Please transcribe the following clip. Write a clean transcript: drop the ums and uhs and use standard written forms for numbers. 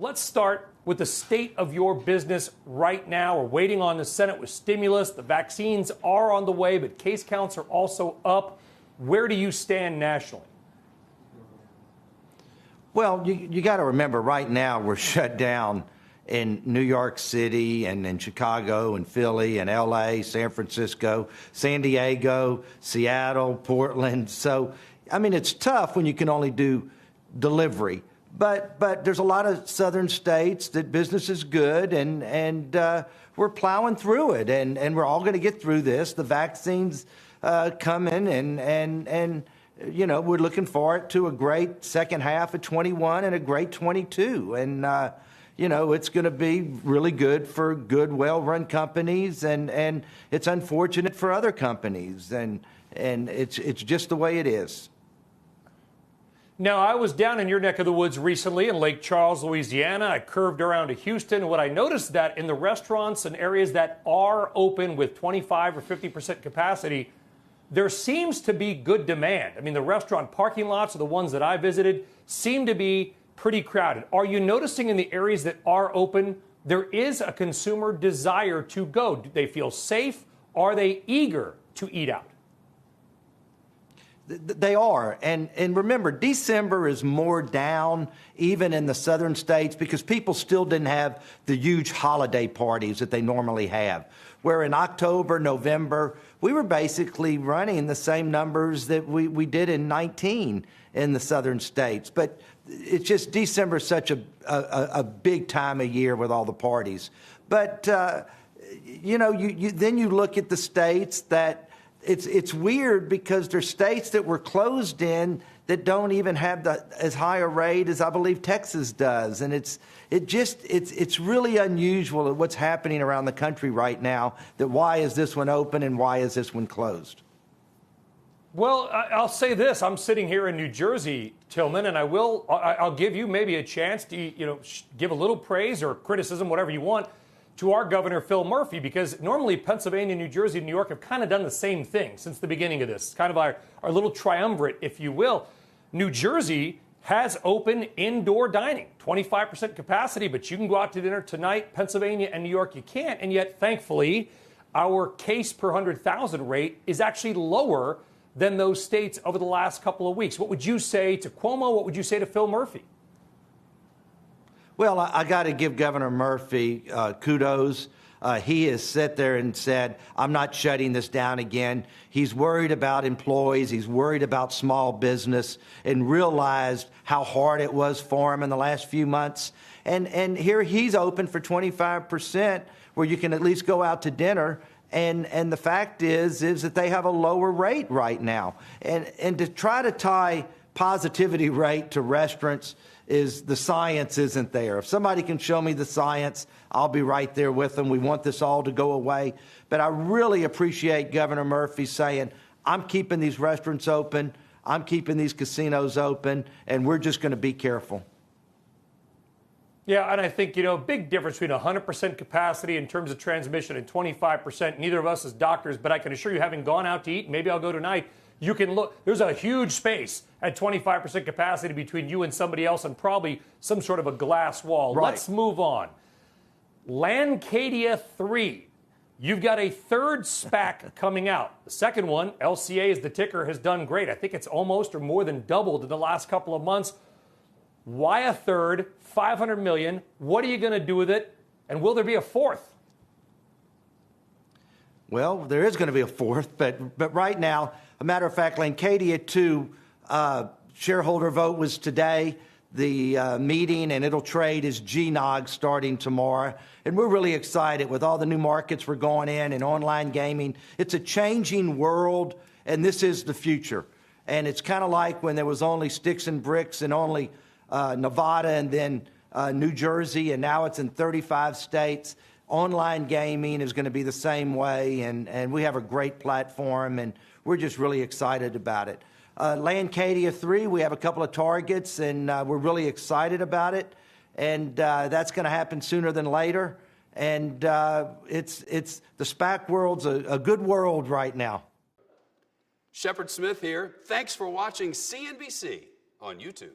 Let's start with the state of your business right now. We're waiting on the Senate with stimulus. The vaccines are on the way, but case counts are also up. Where do you stand nationally? Well, you got to remember right now we're shut down in New York City and in Chicago and Philly and LA, San Francisco, San Diego, Seattle, Portland. So, I mean, it's tough when you can only do delivery. But there's a lot of southern states that business is good, and we're plowing through it, and we're all going to get through this. The vaccines coming, and you know, we're looking forward to a great second half of 21 and a great 22, and you know, it's going to be really good for good, well-run companies, and it's unfortunate for other companies, and it's just the way it is. Now, I was down in your neck of the woods recently in Lake Charles, Louisiana. I curved around to Houston. What I noticed that in the restaurants and areas that are open with 25 or 50% capacity, there seems to be good demand. I mean, the restaurant parking lots are the ones that I visited seem to be pretty crowded. Are you noticing in the areas that are open, there is a consumer desire to go? Do they feel safe? Are they eager to eat out? They are. And remember, December is more down even in the southern states because people still didn't have the huge holiday parties that they normally have. Where in October, November, we were basically running the same numbers that we did in 19 in the southern states. But it's just December is such a big time of year with all the parties. But, you know, then you look at the states that it's weird because there's states that were closed in that don't even have as high a rate as I believe Texas does, and it's really unusual at what's happening around the country right now. That why is this one open and why is this one closed? Well, I'll say this: I'm sitting here in New Jersey, Tilman, and I'll give you maybe a chance to give a little praise or criticism, whatever you want, to our Governor Phil Murphy, because normally Pennsylvania, New Jersey, and New York have kind of done the same thing since the beginning of this. It's kind of our little triumvirate, if you will. New Jersey has open indoor dining, 25% capacity, but you can go out to dinner tonight. Pennsylvania and New York, you can't. And yet, thankfully, our case per 100,000 rate is actually lower than those states over the last couple of weeks. What would you say to Cuomo? What would you say to Phil Murphy? Well, I got to give Governor Murphy kudos. He has sat there and said, I'm not shutting this down again. He's worried about employees. He's worried about small business and realized how hard it was for him in the last few months. And here he's open for 25% where you can at least go out to dinner. And the fact is that they have a lower rate right now. And to try to tie positivity rate to restaurants is the science isn't there. If somebody can show me the science, I'll be right there with them. We want this all to go away. But I really appreciate Governor Murphy saying, I'm keeping these restaurants open, I'm keeping these casinos open, and we're just going to be careful. Yeah, and I think, big difference between 100% capacity in terms of transmission and 25%. Neither of us as doctors, but I can assure you, having gone out to eat, maybe I'll go tonight, you can look, there's a huge space at 25% capacity between you and somebody else and probably some sort of a glass wall. Right. Let's move on. Landcadia 3. You've got a third SPAC coming out. The second one, LCA is the ticker, has done great. I think it's almost or more than doubled in the last couple of months. Why a third? $500 million. What are you going to do with it? And will there be a fourth? Well, there is going to be a fourth, but right now, a matter of fact, Landcadia 2 shareholder vote was today. The meeting, and it'll trade as GNOG starting tomorrow. And we're really excited with all the new markets we're going in and online gaming. It's a changing world, and this is the future. And it's kind of like when there was only sticks and bricks and only Nevada and then New Jersey, and now it's in 35 states. Online gaming is going to be the same way, and we have a great platform, and we're just really excited about it. Landcadia 3, we have a couple of targets, and we're really excited about it, and that's going to happen sooner than later. And it's the SPAC world's a good world right now. Shepard Smith here. Thanks for watching CNBC on YouTube.